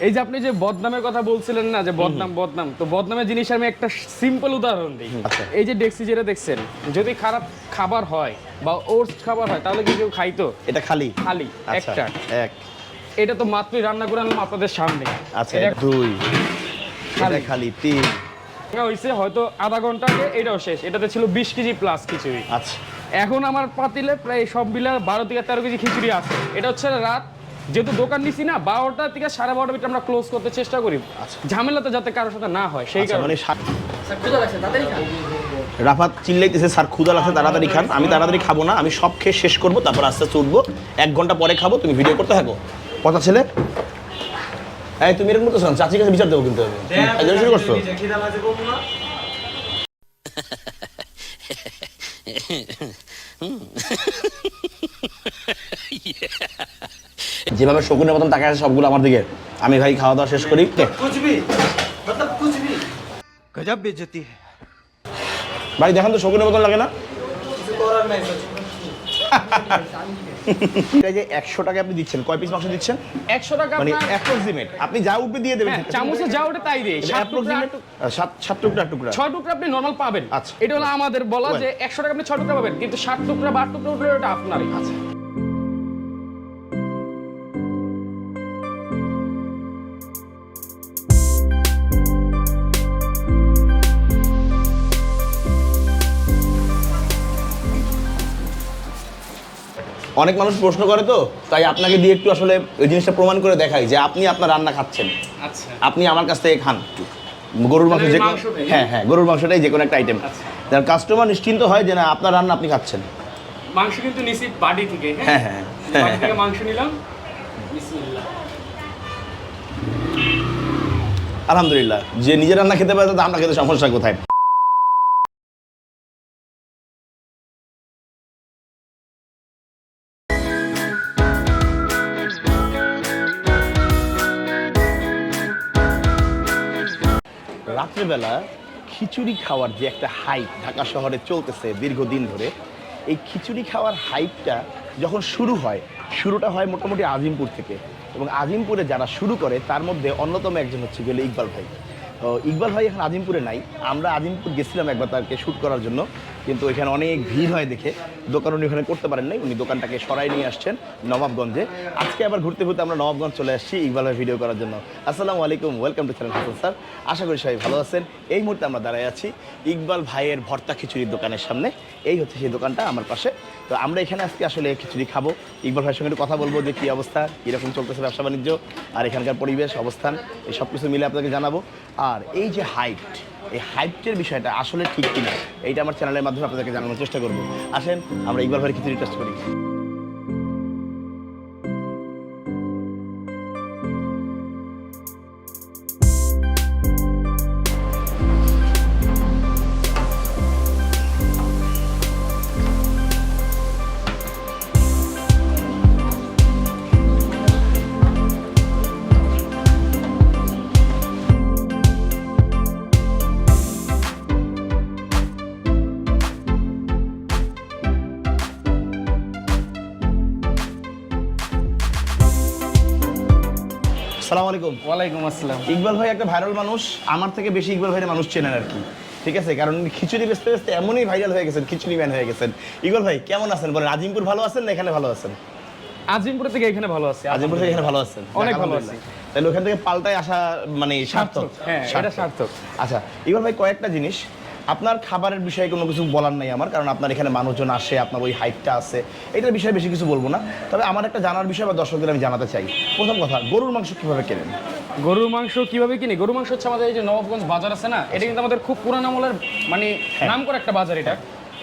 এই যে আপনি যে বদনামের কথা বলছিলেন না, যে বদনাম, তো বদনামের জিনিস আমি একটা সিম্পল উদাহরণ দিই। এই যে ডেক্সি যেটা দেখছেন, যদি খারাপ খাবার হয় বা ওটস খাবার হয় তাহলে কি কেউ খাইতো? এটা খালি একটা এক, এটা তো মাত্রই রান্না করে আনলাম আপনাদের সামনে। আচ্ছা দুই, খালি তিন হয়েছে হয়তো আধা ঘন্টা আগে, এটাও শেষ। এটাতে ছিল 20 কেজি প্লাস খিচুড়ি। আচ্ছা, এখন আমার পাতিলে প্রায় সব মিলে 12 থেকে 13 কেজি খিচুড়ি আছে। এটা হচ্ছে রাত, যেহেতু দোকান নিছি না, 12টা থেকে 12:30 ভিতরে আমরা ক্লোজ করতে চেষ্টা করি, ঝামেলাতে যাতে কারোর সাথে না হয় সেই কারণে। রাফাত চিল্লাইতেছে স্যার ক্ষুধা লাগছে তাড়াতাড়ি খান। আমি তাড়াতাড়ি খাবো না, আমি সব খেয়ে শেষ করবো, তারপর আস্তে আস্তে উঠবো, 1 ঘন্টা পরে খাবো, তুমি ভিডিও করতে থাকো। কথা ছেলে, এই তুমি এরকম করতেছো, চাচির কাছে বিচার দেবো কিন্তু আমি শুরু করছো। যেভাবে শকুনের মতন তাকায় আছে সবগুলো আমার দিকে, আমি ভাই খাওয়া দাওয়া শেষ করি। गजब बेइज्जती है ভাই দেখেন তো শকুনের মতন লাগে না? এটা যে 100 টাকা আপনি দিচ্ছেন, কয় পিস মাংস দিচ্ছেন? 100 টাকা মানে অ্যাপ্রক্সিমেট আপনি যা উঠবে দিয়ে দেবেন। চামচে যা ওঠে তাই দেই। 7 টুকরা 7 টুকরা 6 টুকরা আপনি নরমাল পাবেন। আচ্ছা, এটা হলো আমাদের বলা যে 100 টাকা আপনি 6 টুকরা পাবেন, কিন্তু 7 টুকরা 12 টুকরা উঠলে ওটা আপনারই। আচ্ছা, অনেক মানুষ প্রশ্ন করে তো, তাই আপনাকে দিয়ে একটু আসলে ওই জিনিসটা প্রমাণ করে দেখাই যে আপনি আপনার রান্না খাচ্ছেন। আচ্ছা, আপনি আমার কাছ থেকে খান গরুর মাংস, যে হ্যাঁ হ্যাঁ গরুর মাংসটাই যে কোনো একটা আইটেম, যার কাস্টমার নিশ্চিন্ত হয় যে না আপনার রান্না আপনি খাচ্ছেন। মাংস কিন্তু নিছি বাড়ি থেকে। হ্যাঁ হ্যাঁ বাড়ি থেকে মাংস নিলাম, বিসমিল্লাহ। আলহামদুলিল্লাহ, যে নিজের রান্না খেতে পারে তো আমরা খেতে সমস্যা কোথায়? রাত্রেবেলা খিচুড়ি খাওয়ার যে একটা হাইপ ঢাকা শহরে চলতেছে দীর্ঘদিন ধরে, এই খিচুড়ি খাওয়ার হাইপটা যখন শুরুটা হয় মোটামুটি আজিমপুর থেকে, এবং আজিমপুরে যারা শুরু করে তার মধ্যে অন্যতম একজন হচ্ছে গেলে ইকবাল ভাই। তো ইকবাল ভাই এখন আজিমপুরে নাই, আমরা আজিমপুর গেছিলাম একবার তাকে শ্যুট করার জন্য, কিন্তু এখানে অনেক ভিড় হয় দেখে দোকান উনি ওখানে করতে পারেন নাই, উনি দোকানটাকে সরাই নিয়ে আসছেন নবাবগঞ্জে। আজকে আবার ঘুরতে ঘুরতে আমরা নবাবগঞ্জ চলে আসছি ইকবাল ভাই ভিডিও করার জন্য। আসসালামু আলাইকুম, welcome to channel Hasan sir. আশা করি সবাই ভালো আছেন। এই মুহূর্তে আমরা দাঁড়ায় আছি ইকবাল ভাইয়ের ভর্তা খিচুড়ির দোকানের সামনে। এই হচ্ছে সেই দোকানটা আমার পাশে। তো আমরা এখানে আজকে আসলে খিচুড়ি খাবো, ইকবাল ভাইয়ের সঙ্গে একটু কথা বলবো যে কী অবস্থা, কীরকম চলতেছে ব্যবসা বাণিজ্য আর এখানকার পরিবেশ অবস্থান, এই সব কিছু মিলে আপনাকে জানাবো। আর এই যে এই হাইপটের বিষয়টা আসলে ঠিক কিনা এইটা আমার চ্যানেলের মাধ্যমে আপনাদেরকে জানানোর চেষ্টা করবো। আসেন আমরা ইকবাল ভাইয়ের খিচুড়ি টেস্ট করি। আসসালামু আলাইকুম। ওয়ালাইকুম আসসালাম। ইকবাল ভাই একটা ভাইরাল মানুষ, আমার থেকে বেশি ইকবাল ভাইয়ের মানুষ চেনেন আর কি, ঠিক আছে? কারণ খিচুড়ি বেচতে বেচতে এমনই ভাইরাল হয়ে গেছেন, খিচুড়ি ম্যান হয়ে গেছেন। ইকবাল ভাই কেমন আছেন বলেন? আজিমপুর ভালো আছেন না এখানে ভালো আছেন? আজিমপুর থেকে এখানে ভালো আছে। আজিমপুর থেকে এখানে ভালো আছেন, অনেক ভালো আছি। তাহলে ওখান থেকে পাল্টায় আসা মানে সার্থক। হ্যাঁ, এটা সার্থক। আচ্ছা ইকবাল ভাই, কয়েকটা জিনিস আপনার খাবারের বিষয়ে কোনো কিছু বলার নাই আমার, কারণ আপনার এখানে মানুষজন আসে, আপনার ওই হাইটটা আছে, এটার বিষয়ে বেশি কিছু বলবো না। তবে আমার একটা জানার বিষয় বা দর্শকদের আমি জানাতে চাই। প্রথম কথা, গরুর মাংস কিভাবে কেনেন? গরুর মাংস কিভাবে কিনি? গরুর মাংস হচ্ছে আমাদের এই যে নবাবগঞ্জ বাজার আছে না, এটা কিন্তু আমাদের খুব পুরান আমলের মানে নাম করা একটা বাজার এটা।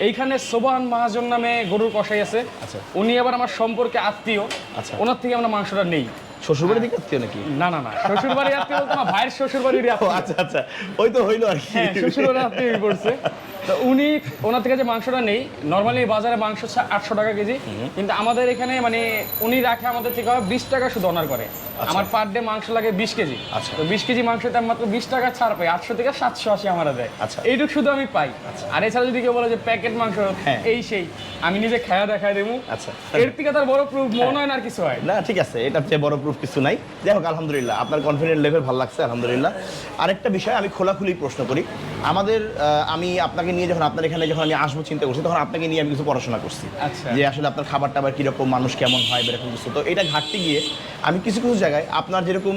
এইখানে সোবান মহাজন নামে গরুর কসাই আছে। আচ্ছা, উনি আবার আমার সম্পর্কে আত্মীয়। আচ্ছা, ওনার থেকে আমরা মাংসটা নেই। শ্বশুরবাড়ির দিকে আত্মীয় নাকি? না না না, শ্বশুর বাড়ির আত্মীয় বলতে না, ভাইয়ের শ্বশুর বাড়ির আত্মীয়। আচ্ছা আচ্ছা, ওই তো হইলো আর কি। হ্যাঁ, শ্বশুর বাড়ির আত্মীয় পড়ছে। তো ওনার থেকে যে মাংসটা নেই, নর্মালি বাজারে মাংস হচ্ছে 800 টাকা কেজি, কিন্তু আমাদের এখানে মানে উনি রাখে আমাদের থেকে 20 টাকা শুধু অনার করে। আমার পার ডে মাংস লাগে 20 কেজি। তো 20 কেজি মাংসতে আমি মাত্র 20 টাকা ছাড় পাই, 800 থেকে 780 আমরা দেয়। এইটুকু শুধু আমি পাই। আর এছাড়া যদি কেউ বলে যে প্যাকেট মাংস এই সেই, আমি নিজে খায়া দেখায় দেবো। এর থেকে তার বড় প্রুফ মনে হয় না আর কিছু হয় না। ঠিক আছে, এটা চেয়ে বড় প্রুফ কিছু নাই। যাই হোক, আলহামদুলিল্লাহ আপনার কনফিডেন্ট লেভেল ভালো লাগছে, আলহামদুলিল্লাহ। আরেকটা বিষয় আমি খোলাখুলি প্রশ্ন করি, আমি আপনাকে নিয়ে যখন আপনার এখানে যখন আমি আসবো চিন্তা করছি, তখন আপনাকে নিয়ে আমি কিছু পড়াশোনা করছি যে আসলে আপনার খাবার টাবার কীরকম, মানুষ কেমন হয় এরকম কিছু। তো এটা ঘাটতে গিয়ে আমি কিছু কিছু জায়গায় আপনার যেরকম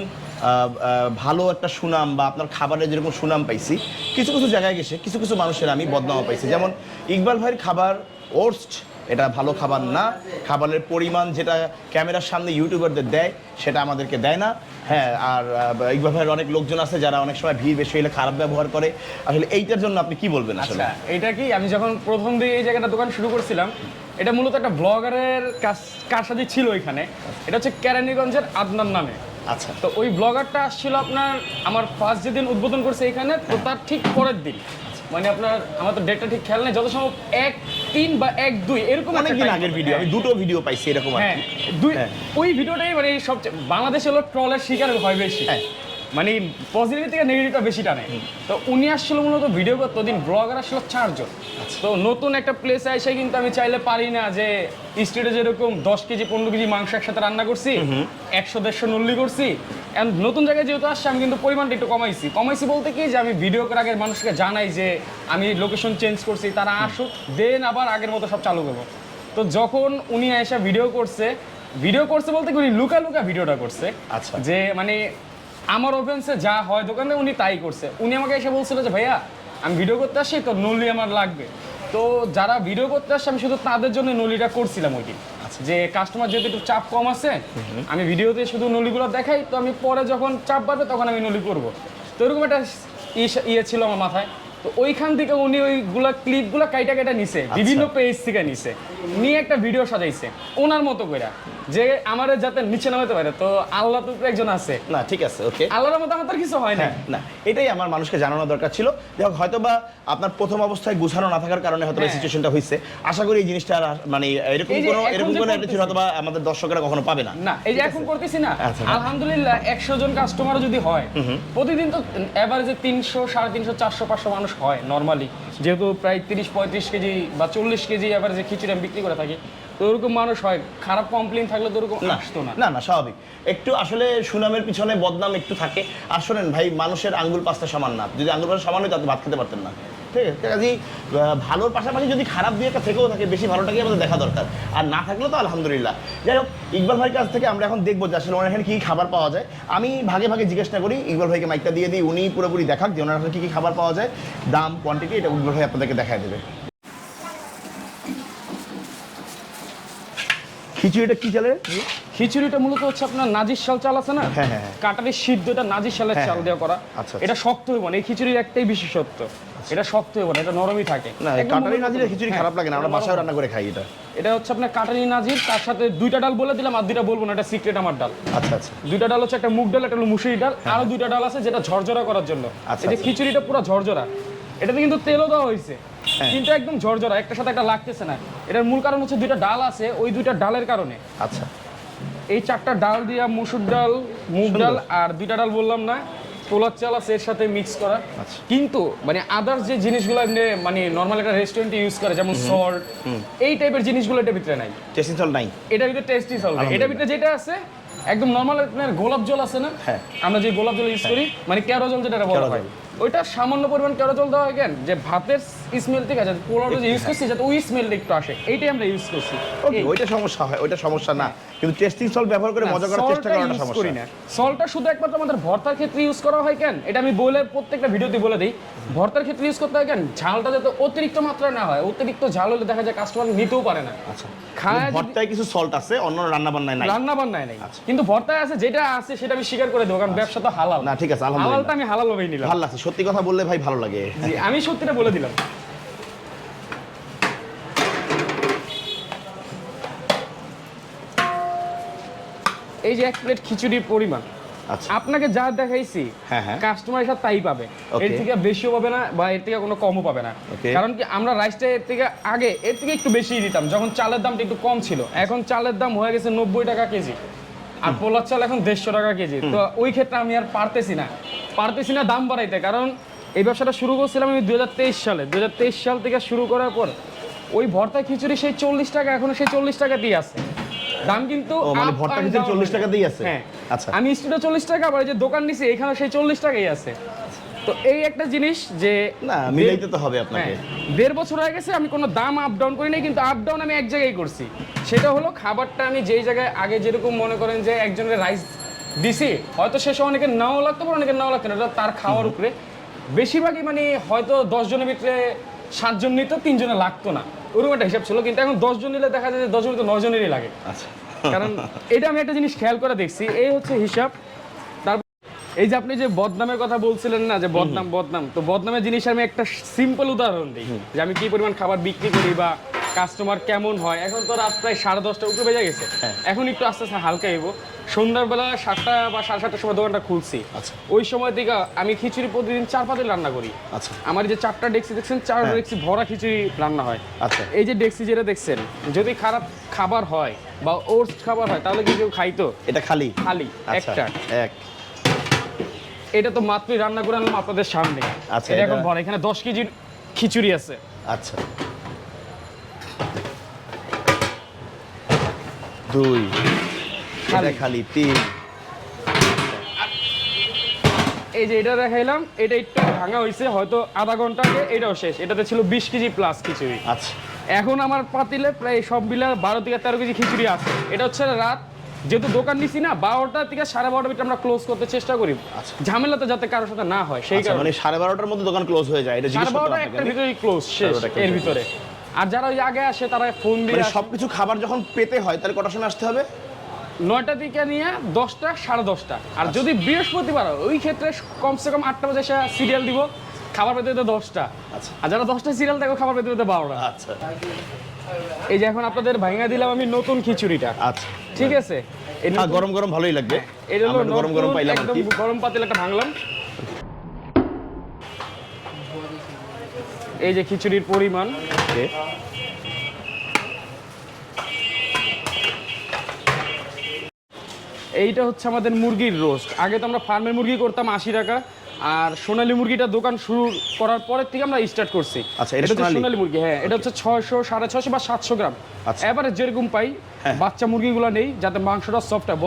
ভালো একটা সুনাম বা আপনার খাবারের যেরকম সুনাম পাইছি, কিছু কিছু জায়গায় গেছে কিছু কিছু মানুষের আমি বদনাম পাইছি। যেমন ইকবাল ভাইয়ের খাবার ওর্স্ট, এটা ভালো খাবার না। খাবারের পরিমাণ যেটা ক্যামেরার সামনে ইউটিউবারদের দেয় সেটা আমাদেরকে দেয় না। হ্যাঁ, আর ইকবাল ভাইয়ের অনেক লোকজন আছে যারা অনেক সময় ভিড় বেশি হলে খারাপ ব্যবহার করে। আসলে এইটার জন্য আপনি কি বলবেন? আসলে এটা কি, আমি যখন প্রথম দিকে এই জায়গাটা দোকান শুরু করছিলাম, এটা মূলত একটা ব্লগারের কারসাজি ছিল এখানে। এটা হচ্ছে কেরানীগঞ্জের আদনান নামে। আচ্ছা। তো ওই ব্লগারটা আসছিল আপনার আমার ফার্স্ট যেদিন উদ্বোধন করছে এখানে, তো তার ঠিক পরের দিন, মানে আপনার আমার তো ডেটটা ঠিক খেয়াল নেই, যত সম্ভব 1-3 বা 1-2 এরকম অনেকদিন আগের ভিডিও, আমি দুটো ভিডিও পাইছি এরকম। হ্যাঁ, ওই ভিডিওটাই মানে সবচেয়ে বাংলাদেশে হলো ট্রলের শিকার হয় বেশি, মানে পজিটিভ থেকে নেগেটিভটা বেশি টানে। তো উনি আসছিল মূলত ভিডিও করতে, ওদিন ব্লগার আসছিল 4 জন। তো নতুন একটা প্লেসে এসে কিন্তু আমি চাইলে পারি না যে স্ট্রিটে যেরকম 10 কেজি 15 কেজি মাংস একসাথে রান্না করছি, 100-150 নল্লি করছি। এন্ড নতুন জায়গায় যেহেতু আসছে, আমি কিন্তু পরিমাণটা একটু কমাইছি বলতে কি, যে আমি ভিডিও করার আগে মানুষকে জানাই যে আমি লোকেশন চেঞ্জ করছি, তারা আসুক, দেন আবার আগের মতো সব চালু করবো। তো যখন উনি এসে ভিডিও করছে বলতে কি উনি লুকা ভিডিওটা করছে। আচ্ছা। যে মানে আমার ওভেন্সে যা হয় দোকানে উনি তাই করছে। উনি আমাকে এসে বলছিল যে ভাইয়া আমি ভিডিও করতে আসছি, তো নলি আমার লাগবে। তো যারা ভিডিও করতে আসছে আমি শুধু তাদের জন্য নলিটা করছিলাম ওই দিন, যে কাস্টমার যেহেতু একটু চাপ কম আছে, আমি ভিডিওতে শুধু নলিগুলো দেখাই, তো আমি পরে যখন চাপ বাড়বে তখন আমি নলি করবো। তো এরকম একটা ইয়ে ছিল আমার মাথায়। তো ওইখান থেকে উনি ওইগুলা ক্লিপগুলো কাইটা নিছে, বিভিন্ন পেজ থেকে নিছে, নিয়ে একটা ভিডিও সাজাইছে ওনার মতো করে, যে আমার যাতে নিচে নামাতে পারে। তো আল্লাহ তো একজন আছে না। ঠিক আছে, ওকে, আল্লাহর মতো আমার কিছু হয় না। না, এটাই আমার মানুষকে জানানো দরকার ছিল। যাই হোক, হয়তো বা আপনার প্রথম অবস্থায় গুছানো না থাকার কারণে হয়তো এই সিচুয়েশনটা হয়েছে। আশা করি এই জিনিসটা মানে এরকম কোনো অ্যাটিটিউড হয়তো বা আমাদের দর্শকরা কখনো পাবে না। না, এই যে এখন করতেছি না, আলহামদুলিল্লাহ 100 জন কাস্টমারও যদি হয় প্রতিদিন, তো এভারেজে 300, 350, 400, 500 মানুষ হয় নর্মালি, যেহেতু প্রায় 30-35 কেজি বা 40 কেজি এভারেজে খিচুড়ি আমি বিক্রি করে থাকি। তো ওরকম মানুষ হয়, খারাপ কমপ্লেন থাকলে তো ওরকম আসতো না। না, স্বাভাবিক। একটু আসলে সুনামের পিছনে বদনাম একটু থাকে। আর শোনেন ভাই, মানুষের আঙ্গুল পাঁচটা সমান না। যদি আঙ্গুল পাঁচটা সমান হতো আপনি ভাত খেতে পারতেন না। ঠিক আছে, কাজেই ভালোর পাশাপাশি যদি খারাপ দিয়ে একটা থেকেও থাকে, বেশি ভালোটাকে আমাদের দেখা দরকার। আর না থাকলে তো আলহামদুলিল্লাহ। যাই হোক, ইকবাল ভাইয়ের কাছ থেকে আমরা এখন দেখবো যে আসলে ওনার এখানে কী খাবার পাওয়া যায়। আমি ভাগে ভাগে জিজ্ঞেস না করি, ইকবাল ভাইকে মাইকটা দিয়ে দিই, উনি পুরোপুরি দেখাক যে ওনার এখানে কী কী খাবার পাওয়া যায়, দাম, কোয়ান্টিটি, এটা ইকবাল ভাই আপনাদেরকে দেখায় দেবে। খিচুড়িটা কি চালের? খিচুড়িটা মূলত হচ্ছে আপনার নাজির শাল চাল আছে না, কাটারির সিদ্ধ, এটা নাজির শালের চাল দিয়ে করা। এটা শক্ত হইব না, এই খিচুড়ির একটাই বিশেষত্ব, এটা শক্ত হইব না, এটা নরমই থাকে। না, কাটারি নাজিরের খিচুড়ি খারাপ লাগে না, আমরা বাসায় রান্না করে খাই। এটা হচ্ছে আপনার কাটারি নাজির, তার সাথে 2টা ডাল বলে দিলাম, আর 2টা বলবো না, এটা সিক্রেট আমার ডাল। আচ্ছা। 2টা ডাল হচ্ছে একটা মুগ ডাল, একটা হলো মুসুরি ডাল, আরো 2টা ডাল আছে যেটা ঝরঝরা করার জন্য। এই যে খিচুড়িটা পুরো ঝরঝরা, এটাতে কিন্তু তেলও দেওয়া হয়েছে, কিন্তু একদম ঝরঝরা, একটার সাথে একটা লাগতেছে না। এটার মূল কারণ হচ্ছে 2টা ডাল আছে, ওই 2টা ডালের কারণে। আচ্ছা। এই 4টা ডাল দিয়া মুসুর ডাল, মুগ ডাল আর 2টা ডাল বললাম না, পোলার চাল আছে এর সাথে মিক্স করা। কিন্তু মানে আদার্স যে জিনিসগুলো মানে নর্মাল একটা রেস্টুরেন্টে ইউজ করে, যেমন সল্ট, এই টাইপের জিনিসগুলো এটার ভিতরে নাই। টেস্টি সল্ট নাই, এটার ভিতরে টেস্টি সল্ট নাই। এটার ভিতরে যেটা আছে একদম নর্মাল আপনার গোলাপ জল আছে না, আমরা যে গোলাপ জল ইউজ করি, মানে কেওড়া জল যেটা বলা হয়, ওইটা সামান্য পরিমাণ কেওড়া জল দেওয়া হয়। কেন? যে ভাতের স্মেল ঠিক আছে, পোলাওটা যে ইউজ করছি যাতে ওই স্মেলটা একটু আসে, এইটাই আমরা ইউজ করছি। ওকে, ওইটা সমস্যা হয়, ওইটা সমস্যা না, কিন্তু টেস্টিং সল্ট ব্যবহার করে মজা করার চেষ্টা করাটা সমস্যা। করি না, সল্টটা শুধু একমাত্র আমাদের ভর্তার ক্ষেত্রে ইউজ করা হয়। কেন? এটা আমি বলে প্রত্যেকটা ভিডিওতে বলে দিই, ভর্তার ক্ষেত্রে ইউজ করতে হয়। কেন? ঝালটা যাতে অতিরিক্ত মাত্রায় না হয়, অতিরিক্ত ঝাল হলে দেখা যায় কাস্টমার নিতেও পারে না। আচ্ছা, খায় ভর্তায় কিছু সল্ট আছে, অন্য রান্না বান্নায় নাই। কিন্তু ভর্তায় আছে, যেটা আছে সেটা আমি স্বীকার করে দেবো, কারণ ব্যবসা তো হালাল। না, ঠিক আছে, আলহামদুলিল্লাহ, হালালটা আমি হালাল ভাবেই নিলাম। ভালো লাগছে, সত্যি কথা বললে ভাই ভালো লাগে। জি, আমি সত্যিটা বলে দিলাম। এই যে 1 প্লেট খিচুড়ির পরিমাণ, আচ্ছা। আপনাকে যা দেখাইছি হ্যাঁ। কাস্টমার হিসাব তাই পাবে, Okay. এর থেকে বেশিও পাবে না বা এর থেকে কোনো কমও পাবে না। Okay. কারণ কি আমরা রাইসটা এর থেকে একটু বেশি দিতাম যখন চালের দামটা একটু কম ছিল, এখন চালের দাম হয়ে গেছে 90 টাকা কেজি, আর পোলার চাল এখন 150 টাকা কেজি। তো ওই ক্ষেত্রে আমি আর পারতেছি না দাম বাড়াইতে, কারণ এই ব্যবসাটা শুরু করছিলাম আমি 2023 সালে। 2023 সাল থেকে শুরু করার পর ওই ভর্তা খিচুড়ি সেই 40 টাকা, এখনো সেই 40 টাকা দিয়ে আছে দাম, কিন্তু ও মানে up ভর্তা and খিচুড়ি down 40 টাকা দিয়ে আছে? হ্যাঁ। আচ্ছা। আমি স্টুডিও 40 টাকা, আবার এই যে দোকান নিছি এখানে সেই 40 টাকাই আছে। তো এই একটা জিনিস যে না মিলাইতে তো হবে আপনাকে। 1.5 বছর হয়ে গেছে আমি কোনো দাম আপ ডাউন করি নাই, কিন্তু আপ ডাউন আমি এক জায়গায় করছি। সেটা হলো খাবারটা আমি যেই জায়গায় আগে যেরকম মনে করেন যে একজনের রাইস দিছি, হয়তো শেষে অনেকের নাও লাগতো পারে, অনেকের নাও লাগতো না, এটা তার খাওয়ার উপরে। বেশিরভাগই মানে হয়তো 10 জনের ভিতরে 7 জন নিত, 3 জনে লাগতো না, ওরকম একটা হিসাব ছিল। কিন্তু এখন 10 জন নিলে দেখা যায় যে 10 জনের তো 9 জনেরই লাগে। আচ্ছা। কারণ এটা আমি একটা জিনিস খেয়াল করে দেখছি, এই হচ্ছে হিসাব। তারপর এই যে আপনি যে বদনামের কথা বলছিলেন না, যে বদনাম, তো বদনামের জিনিস আমি একটা সিম্পল উদাহরণ দিই, যে আমি কি পরিমাণ খাবার বিক্রি করি বা কাস্টমার কেমন হয়। এখন তো রাত প্রায় 10:30 উপরে বেজে গেছে, এখন একটু আস্তে আস্তে হালকা এবো। সন্ধ্যাবেলা 7টা বা 7:30টার সময় দোকানটা খুলছি, ওই সময় থেকে আমি খিচুড়ি প্রতিদিন 4 পাতিল রান্না করি। আচ্ছা। আমার যে 4টা ডেক্সি দেখছেন, 4 ডেক্সি ভরা খিচুড়ি রান্না হয়। আচ্ছা। এই যে ডেক্সি যেটা দেখছেন, যদি খারাপ খাবার হয় বা ওর্স্ট খাবার হয় তাহলে কি কেউ খাইতো? এটা খালি আচ্ছা, একটা এক। এটা তো মাত্রই রান্না করে আনলাম আপনাদের সামনে। আচ্ছা, এটা এখন এটা- ভরা, এখানে 10 কেজির খিচুড়ি আছে। আচ্ছা। 2 খালি। এটা খালি 3। এই যে এটা দেখাইলাম, এটা একটু ভাঙা হয়েছে হয়তো আধা ঘন্টা আগে, এটাও শেষ। এটাতে ছিল 20 কেজি প্লাস খিচুড়ি। আচ্ছা। এখন আমার পাতিলে প্রায় সব মিলে 12 থেকে 13 কেজি খিচুড়ি আছে। এটা হচ্ছে রাত, যেহেতু দোকান নিছি না, 12টা থেকে 12:30 ভিতরে আমরা ক্লোজ করতে চেষ্টা করি, ঝামেলাতে যাতে কারোর সাথে না হয় সেই আচ্ছা, কারণে। মানে 12:30টার মধ্যে দোকান ক্লোজ হয়ে যায়, এটা জিজ্ঞেস করতে 12:30 একটা ভিতরেই ক্লোজ শেষ 12:30 এর ভিতরে। আর যারা ওই আগে আসে তারা ফোন দিয়ে মানে আসে। সবকিছু খাবার যখন পেতে হয় তাহলে কটার সময় আসতে হবে? 9টা থেকে নিয়ে 10টা 10:30। আর যদি বৃহস্পতিবার হয়, ওই ক্ষেত্রে কমসে কম 8টা বাজে এসে সিরিয়াল দিব, খাবার পেতে পেতে 10টা। আচ্ছা। আর যারা 10টা সিরিয়াল দেখো খাবার পেতে পেতে 12টা। আচ্ছা এই যে এখন আপনাদের ভাঙা দিলাম আমি নতুন খিচুড়িটা, আচ্ছা। ঠিক আছে? এই হ্যাঁ, নতুন- গরম গরম ভালোই লাগবে। এটা হলো আমরা তো গরম গরম নতুন, পাইলাম আর একদম কি। গরম পাতিল একটা ভাঙলাম। এই যে খিচুড়ির পরিমাণ, ওকে। এইটা হচ্ছে আমাদের মুরগির রোস্ট। আগে তো আমরা ফার্মের মুরগি করতাম 80 টাকা, আর সোনালী মুরগিটা দোকান শুরু করার পরের থেকে আমরা স্টার্ট করছি। আচ্ছা, এটা হচ্ছে সোনালী? সোনালী মুরগি, হ্যাঁ। এটা হচ্ছে 600, 650 বা 700 গ্রাম। আচ্ছা। এবারে যেরকম পাই, হ্যাঁ। বাচ্চা মুরগিগুলো নেই যাতে মাংসটা সফট হয়।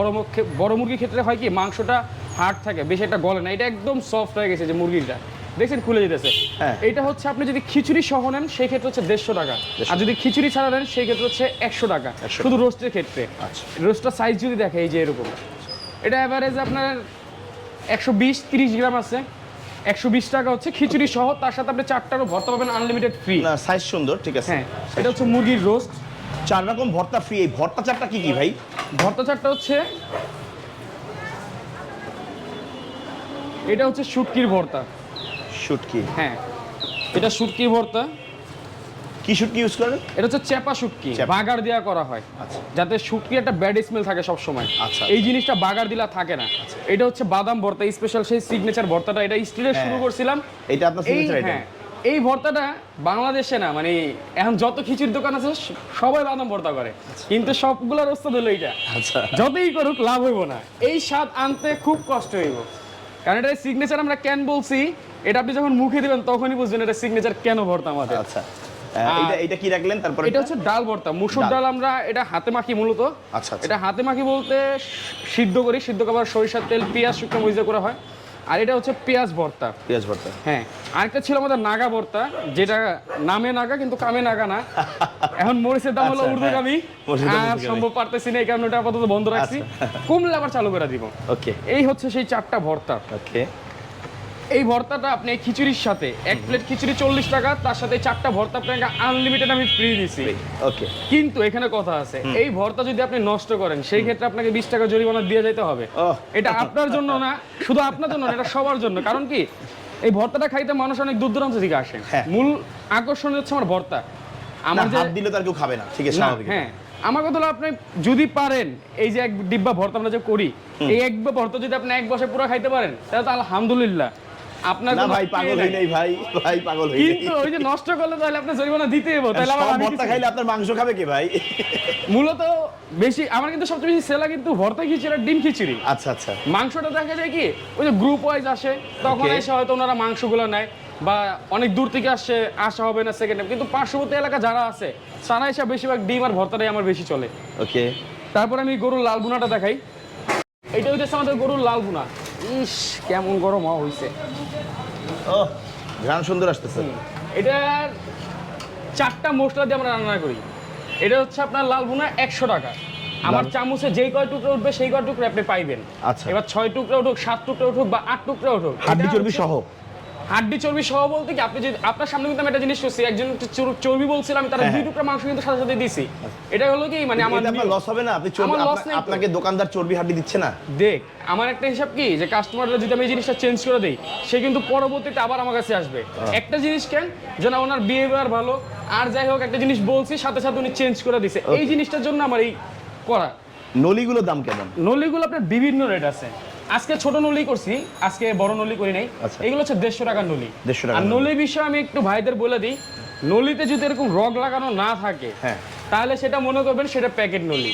বড় মুরগির ক্ষেত্রে হয় কি, মাংসটা হার্ড থাকে, বেশি একটা গলে না। এটা একদম সফট হয়ে গেছে যে মুরগিটা দেখছেন খুলে যেতেছে। হ্যাঁ। এটা হচ্ছে আপনি যদি খিচুড়ি সহ নেন সেই ক্ষেত্রে হচ্ছে 150 টাকা, আর যদি খিচুড়ি ছাড়া নেন সেই ক্ষেত্রে হচ্ছে 100 টাকা, 100 শুধু রোস্টের ক্ষেত্রে। আচ্ছা। রোস্টার সাইজ যদি দেখে এই যে এরকম, এটা এভারেজ আপনার 120-30 গ্রাম আছে, 120 টাকা হচ্ছে খিচুড়ি সহ। তার সাথে আপনি 4টারও ভর্তা পাবেন আনলিমিটেড ফ্রি। না সাইজ সুন্দর, ঠিক আছে। হ্যাঁ, এটা হচ্ছে মুরগির রোস্ট। 4 রকম ভর্তা ফ্রি। এই ভর্তা চারটা কি কি ভাই? ভর্তা চারটা হচ্ছে, এটা হচ্ছে শুটকির ভর্তা। শুটকি? হ্যাঁ, এটা শুটকির ভর্তা। কি শুটকি ইউজ করেন? এটা হচ্ছে চেপা শুটকি, চেপা। বাগার দেওয়া করা হয় আচ্ছা। যাতে শুটকি একটা ব্যাড স্মেল থাকে সব সময়। আচ্ছা। এই জিনিসটা বাগার দিলা থাকে না। এটা হচ্ছে বাদাম ভর্তা, স্পেশাল সেই সিগনেচার ভর্তাটা। এটা স্টিলের হ্যাঁ। শুরু করছিলাম। এটা আপনার এই সিগনেচার আইটেম? হ্যাঁ, এই ভর্তাটা বাংলাদেশে না, মানে এখন যত খিচুড়ির দোকান আছে সবাই বাদাম ভর্তা করে, কিন্তু সবগুলোর ওস্তাদ হলো এইটা। আচ্ছা। যতই করুক লাভ হইব না, এই স্বাদ আনতে খুব কষ্ট হইব। কারণ এটা সিগনেচার আমরা কেন বলছি, এটা আপনি যখন মুখে দিবেন তখনই বুঝবেন এটা সিগনেচার কেন ভর্তা আমাদের। আচ্ছা। এটা কি রাখলেন তারপরে? এটা হচ্ছে ডাল ভর্তা, মুসুর ডাল। আমরা এটা হাতে মাখি মূলত। আচ্ছা। এটা হাতে মাখি বলতে সিদ্ধ করি, সিদ্ধ করার সরিষার তেল, পেঁয়াজ, শুকনো মরিচ দিয়ে করা হয়। আর এটা হচ্ছে পেঁয়াজ ভর্তা। পেঁয়াজ ভর্তা। হ্যাঁ, আরেকটা ছিল আমাদের নাগা ভর্তা, যেটা নামে নাগা কিন্তু কামে নাগা না। এখন মরিচের দাম হলো আচ্ছা, উর্দুগামী, মরিচের দাম আর উর্দুগামী। সম্ভব পারতেছি না, এই কারণে ওটা আপাতত বন্ধ রাখছি। কমলে আবার চালু করে দিব। ওকে। এই হচ্ছে সেই 4টা ভর্তা। ওকে। এই ভর্তাটা আপনি এই খিচুড়ির সাথে, এক প্লেট খিচুড়ি 40 টাকা, তার সাথে 4টা ভর্তা আপনাকে আনলিমিটেড আমি ফ্রি দিছি। ওকে। কিন্তু এখানে কথা আছে, এই ভর্তা যদি আপনি নষ্ট করেন সেই ক্ষেত্রে আপনাকে 20 টাকা জরিমানা দিয়ে যেতে হবে। ওহ। এটা আপনার জন্য না, শুধু আপনার জন্য না, এটা সবার জন্য। কারণ কি, এই ভর্তাটা খাইতে মানুষ অনেক দূর দূরান্ত থেকে আসে। হ্যাঁ। মূল আকর্ষণ হচ্ছে আমার ভর্তা। আমার না, যে হাত দিলে তো আর কেউ খাবে না, ঠিক আছে, না, স্বাভাবিক। হ্যাঁ, আমার কথা হলো আপনি যদি পারেন এই যে এক ডিব্বা ভর্তা আমরা যে করি এই এক ডিব্বা ভর্তা যদি আপনি এক বসে পুরো খাইতে পারেন তাহলে তো আলহামদুলিল্লাহ। আপনার না কোনো ভাই পাগল ইয়ে হই নাই। নাই ভাই পাগল হই নাই। কিন্তু ওই যে নষ্ট করলে তাহলে আপনি জরিমানা দিতে হবে, তাহলে আবার সব আমি ভর্তা কিছু- খাইলে আপনার মাংস খাবে কে ভাই? মূলত বেশি আমার কিন্তু সবচেয়ে বেশি সেলা কিন্তু ভর্তা খিচুড়ি আর ডিম খিচুড়ি। আচ্ছা আচ্ছা মাংসটা দেখা যায় কি ওই যে গ্রুপ ওয়াইজ আসে তখন Okay. এসে হয়তো ওনারা মাংসগুলো নেয় বা অনেক দূর থেকে আসা হবে না সেকেন্ড টাইম, কিন্তু পার্শ্ববর্তী এলাকা যারা আছে তারা এসে বেশিরভাগ ডিম আর ভর্তাটাই আমার বেশি চলে। ওকে। তারপর আমি গরুর লাল ভুনাটা দেখাই। এটা হইতেছে আমাদের গরুর লাল ভুনা। ইস কেমন গরম হওয়া হয়েছে। ও ঘ্রাণ সুন্দর আসতেছে। এটার 4টা মশলা দিয়ে আমরা রান্না করি। এটা হচ্ছে আপনার লাল ভুনা 100 টাকা। আমার চামচে যেই কয় টুকরা উঠবে সেই কয় টুকরা আপনি পাইবেন। আচ্ছা। এবার 6 টুকরা উঠুক, 7 টুকরা উঠুক বা 8 টুকরা উঠুক, হাড্ডি এটা চর্বি হচ্ছে- সহ। হাড্ডি চর্বি সহ বলতে কি আপনি যদি আপনার সামনে কিন্তু আমি একটা জিনিস করছি, একজন চর্বি বলছিলাম আমি তার হ্যাঁ, 2 টুকরা মাংস কিন্তু সাথে সাথে দিছি। এটা হলো কি মানে আমার এটা আপনার লস হবে না? আপনি চর্বি আমার loss নেই তো। আপনাকে দোকানদার চর্বি হাড্ডি দিচ্ছে না? দেখ আমার একটা হিসাব কি যে কাস্টমাররা যদি আমি এই জিনিসটা চেঞ্জ করে দেই সে কিন্তু পরবর্তীতে আবার আমার কাছে আসবে। একটা জিনিস কেন যেন ওনার বিহেভিয়ার ভালো আর যাই হোক একটা জিনিস বলছি সাথে সাথে উনি চেঞ্জ করে দিছে, এই জিনিসটার জন্য আমার এই করা। নলিগুলোর দাম কেমন? নলিগুলো আপনার বিভিন্ন রেট আছে। আজকে ছোট নলি করছি, আজকে বড় নলি করি নাই। আচ্ছা। এগুলো হচ্ছে 150 টাকার নলি। 150 টাকার আর নলি। নলি বিষয়ে আমি একটু ভাইদের বলে দিই, নলিতে যদি এরকম রগ লাগানো না থাকে হ্যাঁ। তাহলে সেটা মনে করবেন সেটা প্যাকেট নলি।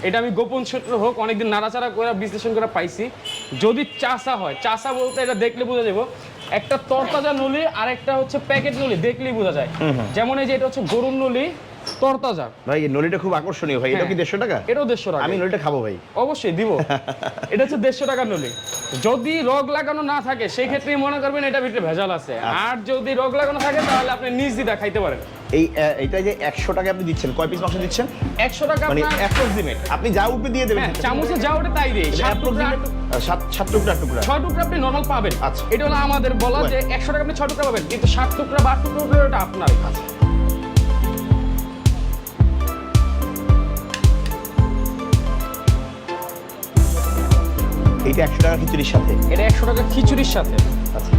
এটা আমি গোপন সূত্র হোক অনেকদিন নাড়াচাড়া করে বিশ্লেষণ করে পাইছি। যদি চাষা হয়, চাষা বলতে এটা দেখলে বোঝা যাবো একটা তরতাজা নলি আর একটা হচ্ছে প্যাকেট নলি, দেখলেই বোঝা যায়। যেমন এই যে এটা হচ্ছে গরুর নলি তরতাজা, ভাই এই নলিটা খুব আকর্ষণীয় ভাই। এটা কি 150 টাকা? এটাও 150 টাকা। আমি নলিটা খাবো ভাই। অবশ্যই দিব। এটা হচ্ছে 150 টাকার নলি। যদি রগ লাগানো না থাকে সেই ক্ষেত্রে মনে করবেন এটা ভিতরে ভেজাল আছে, আর যদি রগ লাগানো থাকে তাহলে আপনি নিজ দিদা খাইতে পারেন। এইটা যে 100 টাকা আপনি দিচ্ছেন, কয় পিস মাংস দিচ্ছেন? 100 টাকা মানে আপনার অ্যাপ্রক্সিমেট আপনি যা উপরে দিয়ে দেবেন। হ্যাঁ চামচে যা ওটা তাই দেই। 7 টুকরা 7 টুকরা 8 টুকরা। 6 টুকরা আপনি নরমাল পাবেন। আচ্ছা। এটা হলো আমাদের বলা যে 100 টাকা আপনি 6 টুকরা পাবেন, কিন্তু 7 টুকরা বা 8 টুকরা হলে ওটা আপনার। এইটা 100 টাকা খিচুড়ির সাথে। এটা 100 টাকা খিচুড়ির সাথে। আচ্ছা।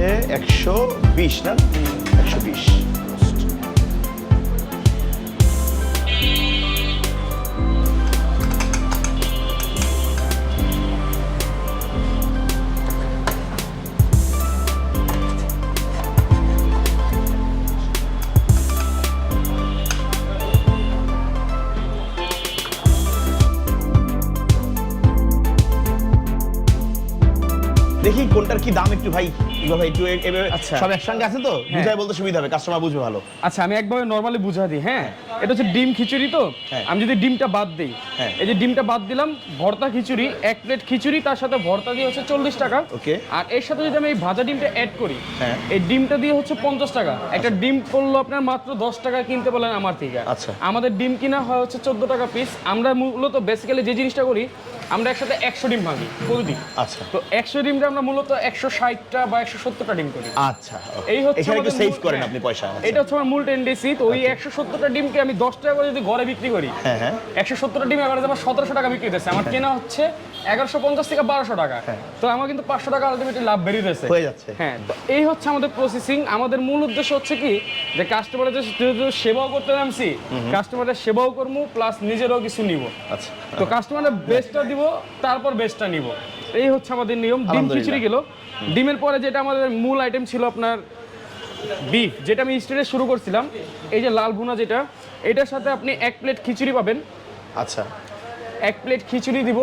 এ 120 না? 120। দেখি কোনটার কি দাম একটু ভাই ভাই একটু এভাবে আচ্ছা। সব একসঙ্গে আছে তো বুঝাই বলতে সুবিধা হবে, কাস্টমার বুঝবে ভালো। আচ্ছা আমি একভাবে নরমালি বুঝা দিই। হ্যাঁ এটা হচ্ছে ডিম খিচুড়ি তো। হ্যাঁ। আমি যদি ডিমটা বাদ দিই, হ্যাঁ। এই যে ডিমটা বাদ দিলাম, ভর্তা খিচুড়ি 1 প্লেট খিচুড়ি তার সাথে ভর্তা দিয়ে হচ্ছে 40 টাকা। ওকে। আর এর সাথে যদি আমি এই ভাজা ডিমটা অ্যাড করি, হ্যাঁ। এই ডিমটা দিয়ে হচ্ছে 50 টাকা। একটা ডিম পড়লো আপনার মাত্র 10 টাকা কিনতে বলেন আমার থেকে। আচ্ছা। আমাদের ডিম কিনা হয় হচ্ছে 14 টাকা পিস। আমরা মূলত বেসিক্যালি যে জিনিসটা করি আমরা একসাথে 100 ডিম ভাঙি প্রতিদিন। আচ্ছা তো 100 ডিমটা আমরা মূলত 160টা বা 170টা ডিম করি। আচ্ছা। এই হচ্ছে এখানে একটু আমাদের সেভ মূল- করেন হ্যাঁ। আপনি পয়সা। আচ্ছা। এটা হচ্ছে আমার মূল টেন্ডেন্সি। তো ওই 170টা ডিমকে আমি 10 টাকা করে যদি ঘরে বিক্রি করি, হ্যাঁ হ্যাঁ 170টা ডিম এবার আমার 1700 টাকা বিক্রি হচ্ছে, আমার কেনা হচ্ছে 1150 থেকে 1200 টাকা। তো আমার কিন্তু 500 টাকা আলটিমেটলি লাভ বেরিয়েছে। হয়ে যাচ্ছে। হ্যাঁ তো এই হচ্ছে আমাদের প্রসেসিং। আমাদের মূল উদ্দেশ্য হচ্ছে কি যে কাস্টমারের যে সেবাও করতে নামছি, কাস্টমারের সেবাও করবো প্লাস নিজেরও কিছু নিব। আচ্ছা। তো কাস্টমারের বেস্টটা দিব তারপর বেস্টটা নিব, এই হচ্ছে আমাদের নিয়ম। ডিম আলহামদুলিল্লাহ। খিচুড়ি গেল। ডিমের পরে যেটা আমাদের মূল আইটেম ছিল আপনার বিফ, যেটা আমি স্টার্টে শুরু করছিলাম, এই যে লাল ভুনা যেটা, এটার সাথে আপনি 1 প্লেট খিচুড়ি পাবেন। আচ্ছা। 1 প্লেট খিচুড়ি দিব।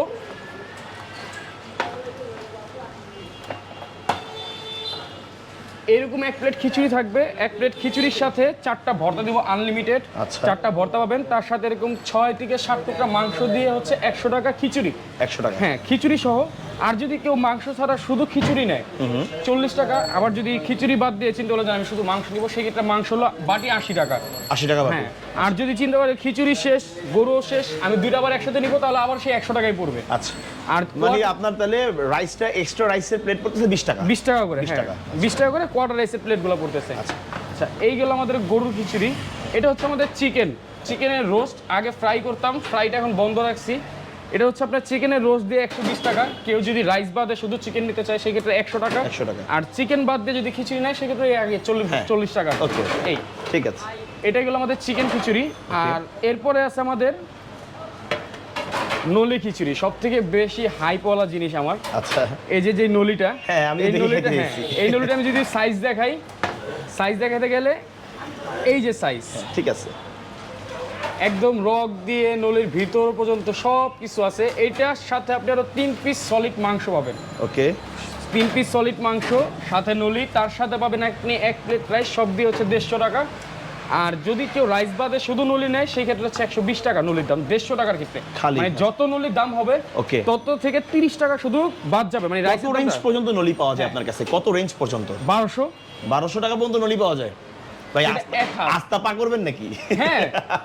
এরকম 1 প্লেট খিচুড়ি থাকবে। 1 প্লেট খিচুড়ির সাথে 4টা ভর্তা দিব আনলিমিটেড। আচ্ছা। 4টা ভর্তা পাবেন, তার সাথে এরকম 6 থেকে 7 টুকরা মাংস দিয়ে হচ্ছে 100 টাকা খিচুড়ি। 100 টাকা। হ্যাঁ খিচুড়ি সহ আর যদি কেউ মাংস ছাড়া শুধু খিচুড়ি নেয় 40 টাকা, আবার যদি খিচুড়ি বাদ দিয়ে চিন্তা করলে যে আমি শুধু মাংস নিব, সেক্ষেত্রে মাংস হলো বাটি 80 টাকা। 80 টাকা বাটি। হ্যাঁ, আর যদি চিন্তা করে খিচুড়ি শেষ, গরুও শেষ, আমি দুইটা আবার একসাথে নিব, তাহলে আবার সেই 100 টাকাই পড়বে। আচ্ছা, আর মানে আপনার তাহলে রাইসটা এক্সট্রা রাইসের প্লেট পড়তেছে 20 টাকা। 20 টাকা করে, 20 হ্যাঁ, টাকা। 20 টাকা করে কোয়ার্টার রাইসের প্লেটগুলো পড়তেছে। আচ্ছা, এইগুলো আমাদের গরুর খিচুড়ি। এটা হচ্ছে আমাদের চিকেনের রোস্ট। আগে ফ্রাই করতাম, ফ্রাইটা এখন বন্ধ রাখছি। এটা হচ্ছে আপনার চিকেনের রোস্ট দিয়ে 120 টাকা। কেউ যদি রাইস বাদে শুধু চিকেন নিতে চায় সেক্ষেত্রে 100 টাকা। 100 টাকা। আর চিকেন বাদ দিয়ে যদি খিচুড়ি নেয় সেক্ষেত্রে আগে 40 টাকা। ওকে, এই ঠিক আছে। এটাই হলো আমাদের চিকেন খিচুড়ি। আর এরপরে আছে আমাদের নলি খিচুড়ি, সব থেকে বেশি হাইপওয়ালা জিনিস আমার। আচ্ছা, এই যে নলিটা, হ্যাঁ, আমি দেখে খেয়েছি। এই নলিটা আমি যদি সাইজ দেখাতে গেলে এই যে সাইজ, ঠিক আছে। একদম রক দিয়ে নলির ভিতর পর্যন্ত সব কিছু আছে। এইটার সাথে আপনি আরো 3 পিস সলিড মাংস পাবেন। ওকে, 3 পিস সলিড মাংস সাথে নলি, তার সাথে পাবেন আপনি 1 প্লেট রাইস, সব দিয়ে হচ্ছে 150 টাকা। আর যদি কেউ রাইস বাদে শুধু নলি নেয় সেই ক্ষেত্রে হচ্ছে 120 টাকা নলির দাম। 150 টাকার ক্ষেত্রে খালি। মানে যত নলির দাম হবে ওকে, তত থেকে 30 টাকা শুধু বাদ যাবে। মানে কত রেঞ্জ পর্যন্ত নলি পাওয়া যায় আপনার কাছে? কত রেঞ্জ পর্যন্ত? 1200 টাকা পর্যন্ত নলি পাওয়া যায় ভাই? এটা এক হাত। আস্তা পা করবেন নাকি? হ্যাঁ,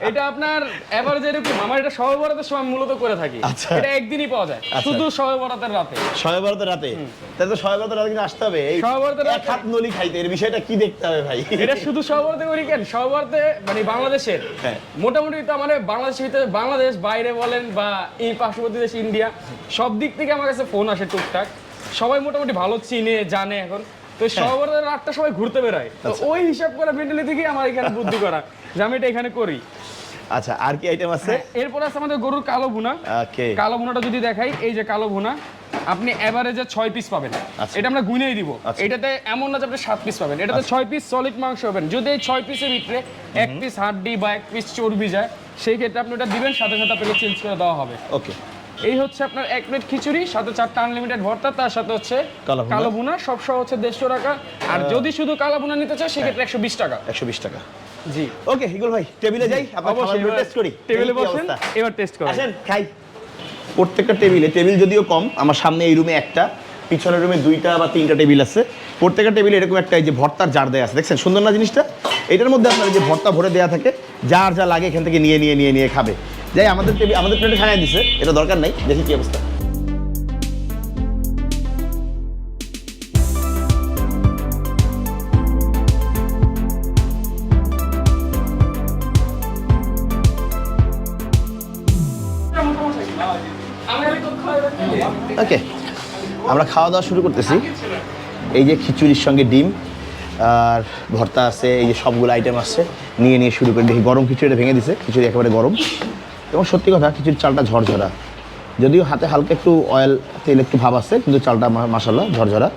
এটা আপনার এভারেজ এরকম। আমার এটা শবে বরাতের সময় মূলত করে থাকি। আচ্ছা। এটা একদিনই পাওয়া যায়, আচ্ছা। শুধু শবে বরাতের রাতে। শবে বরাতের রাতে? তাহলে তো শবে বরাতের রাতে কিন্তু আসতে হবে। এই শবে বরাতের এক হাত নলি খাইতে এর বিষয়টা কি দেখতে হবে ভাই? এটা শুধু শবে বরাতে করি কেন? শবে বরাতে মানে বাংলাদেশের হ্যাঁ। মোটামুটি তো মানে বাংলাদেশের ভিতরে, বাংলাদেশ বাইরে বলেন বা এই পার্শ্ববর্তী দেশ ইন্ডিয়া, সব দিক থেকে আমার কাছে ফোন আসে টুকটাক। সবাই মোটামুটি ভালো চিনে জানে এখন। তো শবে বরাতের রাতটা সবাই ঘুরতে বেরোয়, তো ওই হিসাব করে মেন্টালি থেকে আমার এখানে বুদ্ধি করা যে আমি এটা এখানে করি। আচ্ছা, আর কি আইটেম আছে? এরপর আছে আমাদের গরুর কালো ভুনা। ওকে, কালো ভুনাটা যদি দেখাই, এই যে কালো ভুনা, আপনি এভারেজে 6 পিস পাবেন। আচ্ছা। এটা আমরা গুনেই দিব। আচ্ছা। এটাতে এমন না যে আপনি 7 পিস পাবেন, এটাতে 6 পিস সলিড মাংস পাবেন। যদি এই 6 পিসের ভিতরে 1 পিস হাড্ডি বা 1 পিস চর্বি যায়, সেই ক্ষেত্রে আপনি ওটা দিবেন, সাথে সাথে আপনাকে চেঞ্জ করে দেওয়া হবে। ওকে, এই হচ্ছে আপনার 1 প্লেট খিচুড়ি, সাথে 4টা আনলিমিটেড ভর্তা, তার সাথে হচ্ছে কালো ভুনা। কালো ভুনা, সব সহ হচ্ছে 150 টাকা। আর যদি শুধু কালো ভুনা নিতে চায় সেক্ষেত্রে 120 টাকা। 120 টাকা। জি, ওকে, ইগল ভাই টেবিলে যাই, আপনার খাবারগুলো টেস্ট করি। টেবিলে কি বসেন, অবস্থা? এবার টেস্ট করেন। আসেন খাই। প্রত্যেকটা টেবিল যদিও কম, আমার সামনে এই রুমে একটা, পিছনের রুমে 2টা বা 3টা টেবিল আছে। প্রত্যেকটা টেবিলে এরকম একটা এই যে ভর্তার জার দেয়া আছে, দেখছেন সুন্দর না জিনিসটা? এটার মধ্যে আপনার এই যে ভর্তা ভরে দেয়া থাকে, যার যা লাগে এখান থেকে নিয়ে খাবে। যাই, আমাদের প্লেটে খাইয়ে দিছে, এটা দরকার নাই। দেখি কি অবস্থা। ওকে, আমরা খাওয়া দাওয়া শুরু করতেছি। এই যে খিচুড়ির সঙ্গে ডিম আর ভর্তা আছে, এই যে সবগুলো আইটেম আছে, নিয়ে শুরু করে দেখি। গরম খিচুড়িটা ভেঙে দিছে, খিচুড়ি একেবারে গরম। এবং সত্যি কথা, খিচুড়ির চালটা ঝরঝরা, যদিও হাতে হালকা একটু অয়েল তেল একটু ভাব আছে, কিন্তু চালটা মাশাআল্লাহ ঝরঝরা।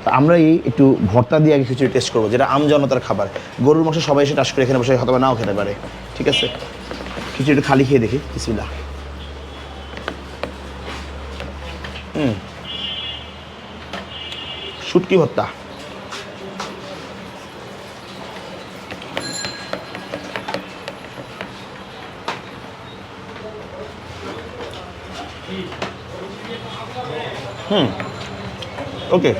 তো আমরা এই একটু ভর্তা দিয়ে আগে খিচুড়ি টেস্ট করবো, যেটা আমজনতার খাবার। গরুর মাংস সবাই এসে টাস করে এখানে বসে হয়তো নাও খেতে পারে, ঠিক আছে? খিচুড়িটা খালি খেয়ে দেখি, বিসমিল্লাহ। শুটকি ভর্তা, ওকে।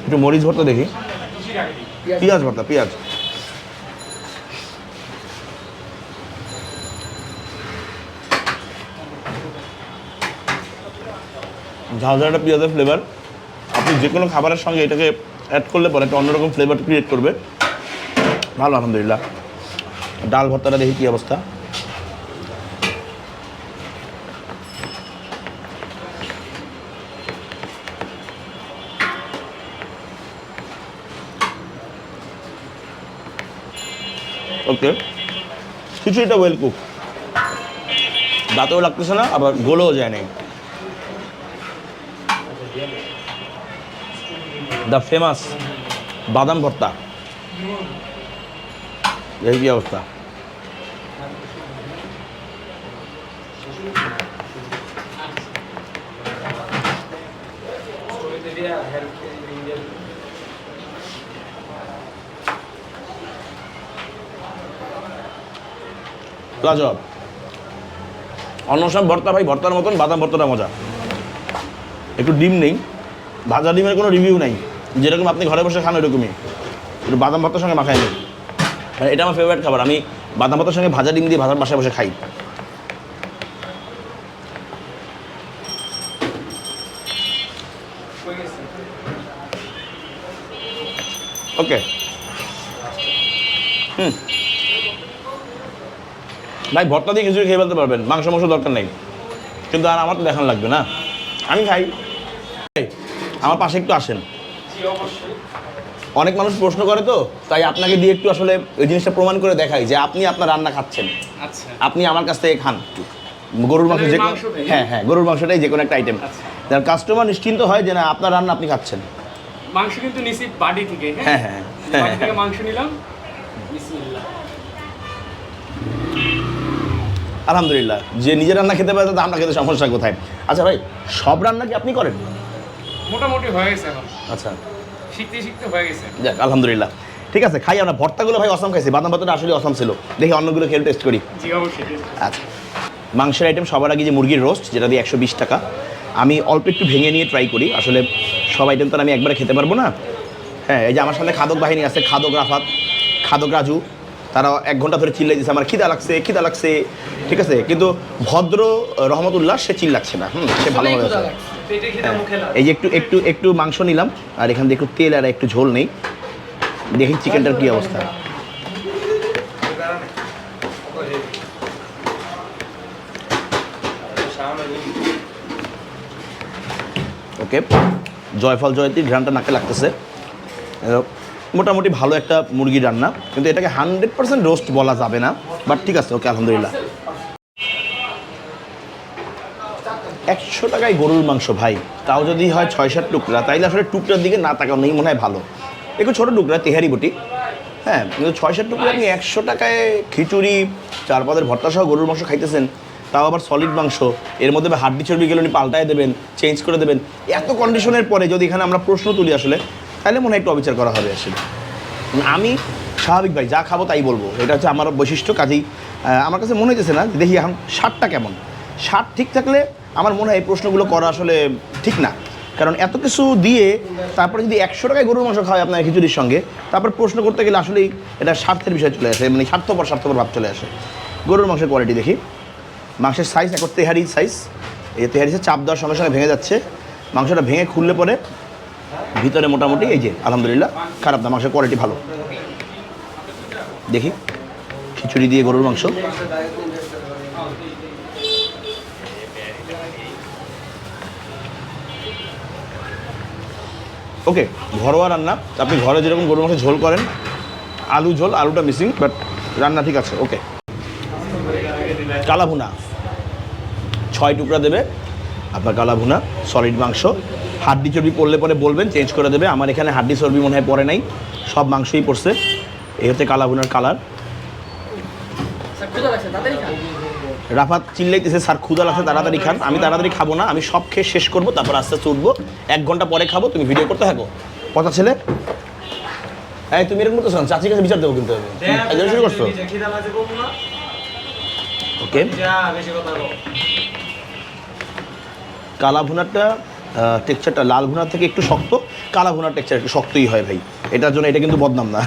একটু মরিচ ভর্তা দেখি, পেঁয়াজ ভর্তা, পেঁয়াজ। ঝালঝালটা পেঁয়াজের ফ্লেভার, আপনি যে কোনো খাবারের সঙ্গে এটাকে অ্যাড করলে পরে একটা অন্যরকম ফ্লেভার ক্রিয়েট করবে। ভালো, আলহামদুলিল্লাহ। ডাল ভর্তাটা দেখি কী অবস্থা। ওকে, খিচুড়িটা ওয়েল কুক, দাঁতেও লাগতেছে না, আবার গোলেও যায় নাই। দ্য ফেমাস বাদাম ভর্তা, এই কি অবস্থা। লাজবাব। অন্য সময় ভর্তা ভাই ভর্তার মতন বাদাম ভর্তাটা মজা। একটু ডিম নেই, ভাজা ডিমের কোনো রিভিউ নেই, যেরকম আপনি ঘরে বসে খান ওইরকমই, একটু বাদাম ভর্তার সঙ্গে মাখায় নেই। মানে এটা আমার ফেভারিট খাবার, আমি বাদাম ভর্তার সঙ্গে ভাজা ডিম দিয়ে ভাজার বাসায় বসে খাই। ওকে ভাই ভর্তা দিয়ে খিচুড়ি খেয়ে ফেলতে পারবেন, মাংস দরকার নেই, কিন্তু আর আমার তো দেখানো লাগবে না, আমি খাই। আমার পাশে একটু আসেন, অনেক মানুষ প্রশ্ন করে তো, তাই আপনাকে দিয়ে একটু আসলে ওই জিনিসটা প্রমাণ করে দেখাই যে আপনি আপনার রান্না খাচ্ছেন। আচ্ছা, আপনি আমার কাছ থেকে খান গরুর মাংস, যে হ্যাঁ হ্যাঁ গরুর মাংসটাই যে কোনো একটা আইটেম, যার কাস্টমার নিশ্চিন্ত হয় যে না আপনার রান্না আপনি খাচ্ছেন। মাংস কিন্তু নিছি বাড়ি থেকে, হ্যাঁ হ্যাঁ বাড়ি থেকে মাংস নিলাম। বিসমিল্লাহ। আলহামদুলিল্লাহ, যে নিজের রান্না খেতে পারে তো আমরা খেতে সমস্যা কোথায়। আচ্ছা ভাই, সব রান্না কি আপনি করেন? মোটামুটি হয়ে গেছে এখন, আচ্ছা শিখতে শিখতে হয়ে গেছে। যাক আলহামদুলিল্লাহ, ঠিক আছে খাই আমরা। ভর্তাগুলো ভাই অসম খাইছি, বাদাম ভর্তাটা আসলে অসম ছিল, দেখি অন্যগুলো খেয়ে টেস্ট করি। জি অবশ্যই। আচ্ছা, মাংসের আইটেম সবার আগে যে মুরগির রোস্ট, যেটা দিয়ে 120 টাকা, আমি অল্প একটু ভেঙে নিয়ে ট্রাই করি, আসলে সব আইটেম তো আমি একবারে খেতে পারবো না। হ্যাঁ, এই যে আমার সামনে খাদক বাহিনী আছে, খাদক রাফাত, খাদক রাজু, তারা 1 ঘন্টা ধরে চিল্লাই দিচ্ছে আমার খিদা লাগছে খিদা লাগছে, ঠিক আছে, কিন্তু ভদ্র রহমতুল্লাহ সে চিল্লাচ্ছে না, সে ভালোভাবে আছে। এই যে একটু একটু একটু মাংস নিলাম, আর এখান থেকে একটু তেল আর একটু ঝোল নেই, দেখি চিকেনটার কী অবস্থা। ওকে, জয়ফল জয়তী ঘ্রাণটা নাকে লাগতেছে, মোটামুটি ভালো একটা মুরগি রান্না, কিন্তু এটাকে 100% রোস্ট বলা যাবে না, বাট ঠিক আছে, ওকে আলহামদুলিল্লাহ। 100 টাকায় গরুর মাংস ভাই, তাও যদি হয় 6-7 টুকরা, তাইলে আসলে টুকরার দিকে না তাকানোই মনে হয় ভালো। একটু ছোটো টুকরা, তেহারি বটি, হ্যাঁ, কিন্তু 6-7 টুকরা আপনি 100 টাকায় খিচুড়ি 4 পাতের ভর্তা সহ গরুর মাংস খাইতেছেন, তাও আবার সলিড মাংস, এর মধ্যে হাড্ডি চর্বি গেলে উনি পাল্টায় দেবেন, চেঞ্জ করে দেবেন, এত কন্ডিশনের পরে যদি এখানে আমরা প্রশ্ন তুলি আসলে, তাহলে মনে হয় একটু অবিচার করা হবে আসলে। আমি স্বাভাবিক ভাই যা খাবো তাই বলবো, এটা হচ্ছে আমার বৈশিষ্ট্য। কাজেই আমার কাছে মনে হইতেছে না, দেখি এখন স্বাদটা কেমন, স্বাদ ঠিক থাকলে আমার মনে হয় এই প্রশ্নগুলো করা আসলে ঠিক না, কারণ এত কিছু দিয়ে তারপরে যদি 100 টাকায় গরুর মাংস খাওয়ায় আপনার খিচুড়ির সঙ্গে, তারপর প্রশ্ন করতে গেলে আসলেই এটা স্বার্থের বিষয় চলে আসে, মানে স্বার্থপর ভাব চলে আসে। গরুর মাংসের কোয়ালিটি দেখি, মাংসের সাইজ এখন তেহারি সাইজ, এই তেহারি সাইজ চাপ দেওয়ার সঙ্গে সঙ্গে ভেঙে যাচ্ছে, মাংসটা ভেঙে খুললে পরে ভিতরে মোটামুটি এই যে আলহামদুলিল্লাহ খারাপ না, মাংসের কোয়ালিটি ভালো। দেখি খিচুড়ি দিয়ে গরুর মাংস, ওকে, ঘরোয়া রান্না, আপনি ঘরে যেরকম গরুর মাংস ঝোল করেন, আলু ঝোল, আলুটা মিসিং, বাট রান্না ঠিক আছে। ওকে, কালা ভুনা 6 টুকরা দেবে আপনার, কালা ভুনা সলিড মাংস, হাড্ডি চর্বি পড়লে পরে বলবেন, চেঞ্জ করে দেবে। আমার এখানে হাড্ডি চর্বি মনে হয় পড়ে নাই, সব মাংসই পড়ছে। এই হচ্ছে কালা ভুনার কালার। রাফাত চিল্লাইতেছে স্যার ক্ষুধা লাগছে তাড়াতাড়ি খান, আমি তাড়াতাড়ি খাবো না, আমি সব খেয়ে শেষ করবো, তারপর আস্তে আস্তে উঠবো, 1 ঘন্টা পরে খাবো, তুমি ভিডিও করতে থাকো। কথা ছেলে, এই তুমি এরকম করতেছো, চাচির কাছে বিচার দেবো কিন্তু আমি শুরু করছো। ওকে, কালা ভুনারটা টেক্সচারটা লাল ভুনার থেকে একটু শক্ত, কালা ভুনার টেক্সচার একটু শক্তই হয় ভাই, এটার জন্য এটা কিন্তু বদনাম না,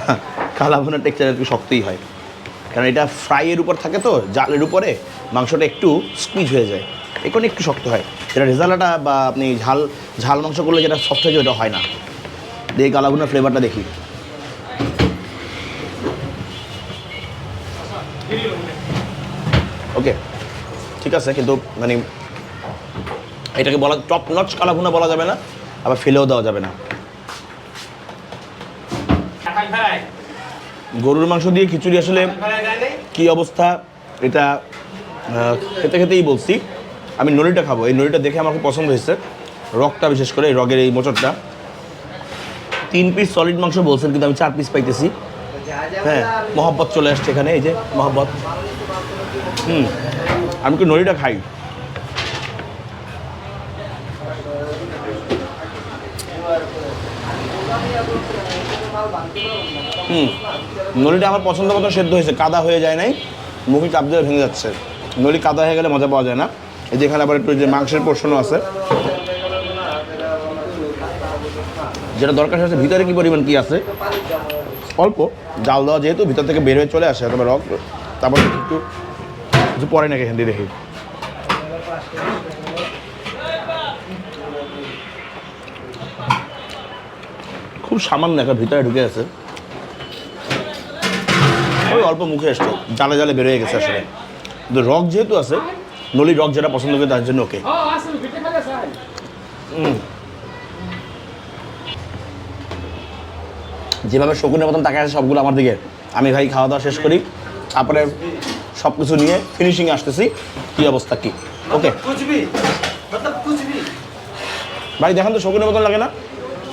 কালা ভুনার টেক্সচার একটু শক্তই হয়, কারণ এটা ফ্রাইয়ের উপর থাকে তো, জালের উপরে মাংসটা একটু স্কুইজ হয়ে যায়, এখন একটু শক্ত হয়। যেটা রেজালাটা বা আপনি ঝাল মাংস করলে যেটা সফট হয়ে যায় ওটা হয় না। দেখি কালা ভুনার ফ্লেভারটা দেখি, ওকে ঠিক আছে, কিন্তু মানে এটাকে বলা টপ নচ কালা ভুনা বলা যাবে না, আবার ফেলেও দেওয়া যাবে না। গরুর মাংস দিয়ে খিচুড়ি আসলে কি অবস্থা, এটা খেতে খেতেই বলছি। আমি নড়িটা খাবো, এই নড়িটা দেখে আমার খুব পছন্দ হয়েছে, রগটা বিশেষ করে এই রগের এই মোচড়টা। 3 পিস সলিড মাংস বলছেন, কিন্তু আমি 4 পিস পাইতেছি। হ্যাঁ, মহব্বত চলে আসছে এখানে, এই যে মহব্বত। আমি কি নড়িটা খাই, নড়িটা আমার পছন্দ মতো সেদ্ধ হয়েছে, কাদা হয়ে যায় নাই, মুখে চাপ দিয়ে ভেঙে যাচ্ছে। নলি কাদা হয়ে গেলে মজা পাওয়া যায় না। এই যে এখানে আবার একটু যে মাংসের পোর্শনও আছে, যেটা দরকার হচ্ছে ভিতরে কি পরিমাণ কি আছে, অল্প জাল দেওয়া যেহেতু ভিতর থেকে বের হয়ে চলে আসে, তবে রক তারপর একটু কিছু পরে নাকি এখান দিয়ে দেখি। খুব সামান্য একটা ভিতরে ঢুকে আছে, ওই অল্প মুখে আসছে, জালে জালে বের হয়ে গেছে আসলে। কিন্তু রক যেহেতু আছে, নলির রক যেটা পছন্দ করে তার জন্য ওকে। যেভাবে শকুনের মতন তাকায় আছে সবগুলো আমার দিকে, আমি ভাই খাওয়া দাওয়া শেষ করি, তারপরে সব কিছু নিয়ে ফিনিশিংয়ে আসতেছি। কী অবস্থা কি? ওকে कुछ भी मतलब कुछ भी ভাই দেখেন তো শকুনের মতন লাগে না?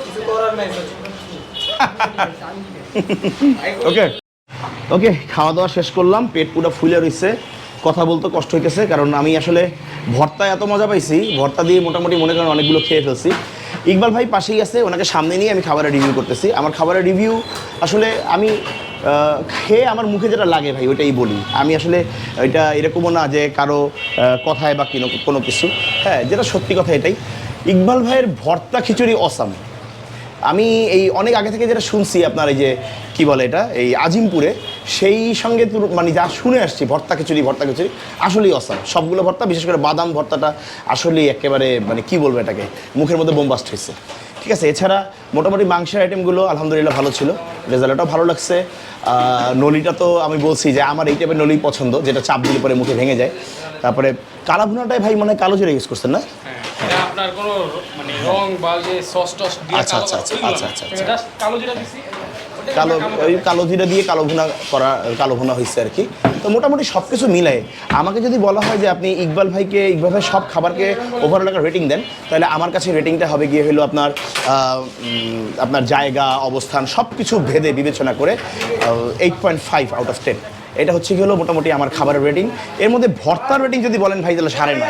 किसी को और नहीं सोच ওকে ওকে, খাওয়া দাওয়া শেষ করলাম, পেট পুরো ফুলে রয়েছে, কথা বলতে কষ্ট হইতেছে, কারণ আমি আসলে ভর্তা এত মজা পাইছি, ভর্তা দিয়ে মোটামুটি মনে করেন অনেকগুলো খেয়ে ফেলছি। ইকবাল ভাই পাশেই আছে, ওনাকে সামনে নিয়ে আমি খাবারের রিভিউ করতেছি। আমার খাবারের রিভিউ আসলে আমি খেয়ে আমার মুখে যেটা লাগে ভাই ওইটাই বলি। আমি আসলে এটা এরকমও না যে কারো কথায় বা কোনো কিছু, হ্যাঁ যেটা সত্যি কথা এটাই। ইকবাল ভাইয়ের ভর্তা খিচুড়ি অসাম। আমি এই অনেক আগে থেকে যেটা শুনছি আপনার এই যে কি বলে এটা এই আজিমপুরে, সেই সঙ্গে মানে যা শুনে আসছি ভর্তা খিচুড়ি আসলেই অসাম। সবগুলো ভর্তা, বিশেষ করে বাদাম ভর্তাটা আসলেই একেবারে মানে কি বলবো এটাকে, মুখের মধ্যে বোমবাস্ট হয়েছে। ঠিক আছে, এছাড়া মোটামুটি মাংসের আইটেমগুলো আলহামদুলিল্লাহ ভালো ছিল, রেজাল্টটাও ভালো লাগছে। নলিটা তো আমি বলছি যে আমার এই টাইপের নলি পছন্দ, যেটা চাপ দিলে পরে মুখে ভেঙে যায়। তারপরে কালাভুনাটাই ভাই মনে হয় কালো জিরা ইউজ করছেন না? এটা আপনার কোনো মানে রং বা যে সস টস দিয়ে আচ্ছা, আচ্ছা, আচ্ছা, আচ্ছা, আচ্ছা, আচ্ছা। এটা কালো জিরা দিছি, ওই কালো জিরা দিয়ে কালো ভুনা হয়েছে আর কি। তো মোটামুটি সব কিছু মিলায় আমাকে যদি বলা হয় যে আপনি ইকবাল ভাই সব খাবারকে ওভারঅল একটা রেটিং দেন, তাহলে আমার কাছে রেটিংটা হবে গিয়ে হলো আপনার জায়গা অবস্থান সব কিছু ভেদে বিবেচনা করে 8.5 আউট অফ 10। এটা হচ্ছে কি হলো মোটামুটি আমার খাবারের রেটিং। এর মধ্যে ভর্তার রেটিং যদি বলেন ভাই তাহলে 9.5,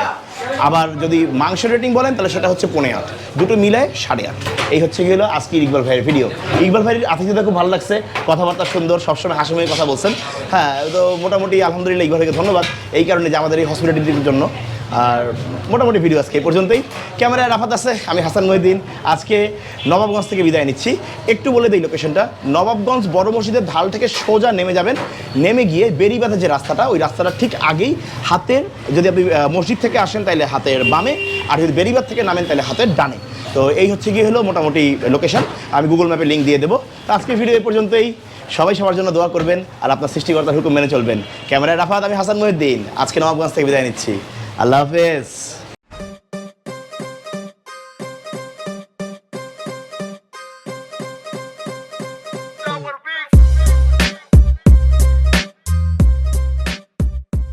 আবার যদি মাংসের রেটিং বলেন তাহলে সেটা হচ্ছে 8.5, দুটো মিলায় 8.5। এই হচ্ছে কি হলো আজকের ইকবাল ভাইয়ের ভিডিও। ইকবাল ভাইয়ের আতিথ্যতা খুব ভালো লাগছে, কথাবার্তা সুন্দর, সবসময় হাসিমুখে কথা বলছেন। হ্যাঁ, তো মোটামুটি আলহামদুলিল্লাহ ইকবাল ভাইকে ধন্যবাদ এই কারণে যে আমাদের এই হসপিটালিটির জন্য। আর মোটামুটি ভিডিও আজকে এই পর্যন্তই। ক্যামেরায় রাফাত আছে, আমি হাসান মহিউদ্দিন। আজকে নবাবগঞ্জ থেকে বিদায় নিচ্ছি। একটু বলে দিই লোকেশনটা, নবাবগঞ্জ বড় মসজিদের ঢাল থেকে সোজা নেমে যাবেন, নেমে গিয়ে বেরিবাঁধের যে রাস্তাটা, ওই রাস্তাটা ঠিক আগেই হাতের, যদি আপনি মসজিদ থেকে আসেন তাহলে হাতের বামে, আর যদি বেরিবাঁধ থেকে নামেন তাহলে হাতের ডানে। তো এই হচ্ছে গিয়ে হলো মোটামুটি লোকেশন, আমি গুগল ম্যাপে লিঙ্ক দিয়ে দেবো। তো আজকের ভিডিও এই পর্যন্তই। সবাই সবার জন্য দোয়া করবেন আর আপনার সৃষ্টিকর্তার হুকুম মেনে চলবেন। ক্যামেরায় রাফাত, আমি হাসান মহিউদ্দিন। আজকে নবাবগঞ্জ থেকে বিদায় নিচ্ছি। আল্লাহ হাফেজ।